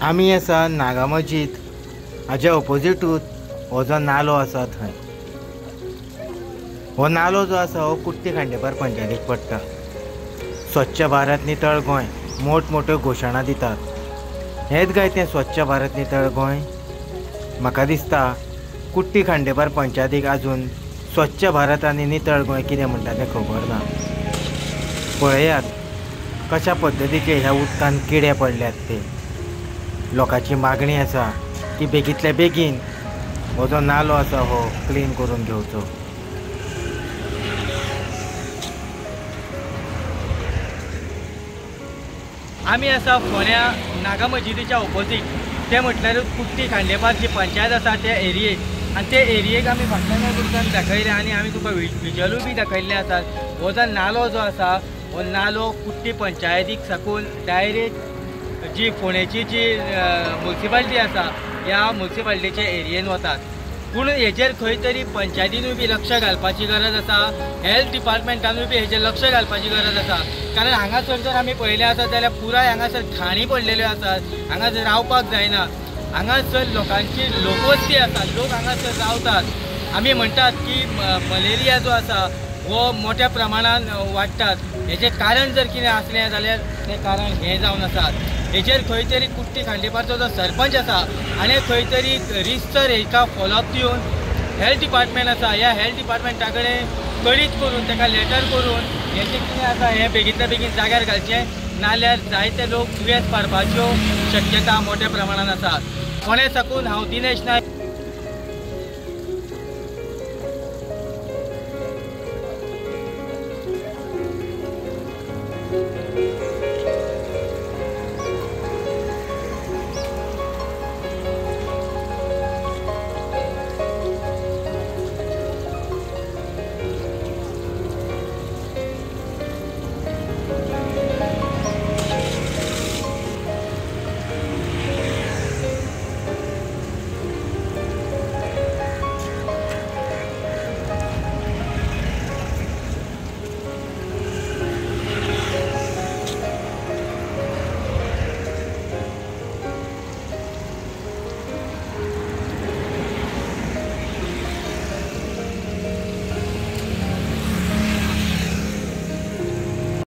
आमी आसा नागा मजीद हाज्या ऑपोजिटूच हो जो नालो आसा थंय हो नालो जो आसा हो कुट्टी खांडेपार पंचायतीक पडटा। स्वच्छ भारत नितळ गोंय मोठमोठ्यो घोशणा दितात। हेच काय तें स्वच्छ भारत नितळ गोंय? म्हाका दिसता कुट्टी खांडेपार पंचायतीक आजून स्वच्छ भारत आनी नितळ गोंय कितें म्हणटा तें खबर ना। पळयात कशा पद्दतीचे ह्या उदकान किडे पडल्यात ते। लोकांची मागणी आसा की बेगींतल्या बेगीन हो जो नालो आसा हो क्लीन करून घेवचो। आमी आसा फोण्या नागा मजिदीच्या ऑपोजीट ते म्हटल्यार कुट्टी खांडेपार जी पंचायत आसा त्या एरियेक आनी ते एरियेक आमी फाटल्यान तुमकां दाखयले आनी आमी तुमकां विज्युअलूय बी दाखयल्ले आसात। हो जो नालो जो आसा हो नालो कुट्टी पंचायतीक साकून डायरेक्ट जी फोंडेची जी म्युन्सिपालिटी आसा ह्या म्युन्सिपालिटीच्या एरियेन वतात। पूण हेजेर खंय तरी पंचायतीनूय बी लक्ष घालपाची गरज आसा, हेल्थ डिपार्टमेंटानूय बी हेजेर लक्ष घालपाची गरज आसा। कारण हांगासर जर आमी पळयलें आसत जाल्यार पुराय हांगासर खाणी पडलेल्यो आसात, हांगासर रावपाक जायना। हांगासर लोकांची लोकवस्ती आसा, लोक हांगासर रावतात। आमी म्हणटात की मलेरिया जो आसा हो मोठ्या प्रमाणान वाडटात। हेजें कारण जर कितें आसलें जाल्यार तें कारण हें जावन आसात। हेजेर खंय तरी कुट्टी खांडेपारचो जो सरपंच आसा हाणें खंय तरी रिसर हेका फॉलोअप दिवन हेल्थ डिपार्टमेंट आसा ह्या हेल्थ डिपार्टमेंटा कडेन कळीत करून ताका लेटर करून हेजें कितें आसा हें बेगींतल्या बेगीन जाग्यार घालचें, नाल्यार जायते लोक दुयेंस पाडपाच्यो शक्यता मोठ्या प्रमाणान आसात। फोंड्या साकून हांव दिनेश नायक।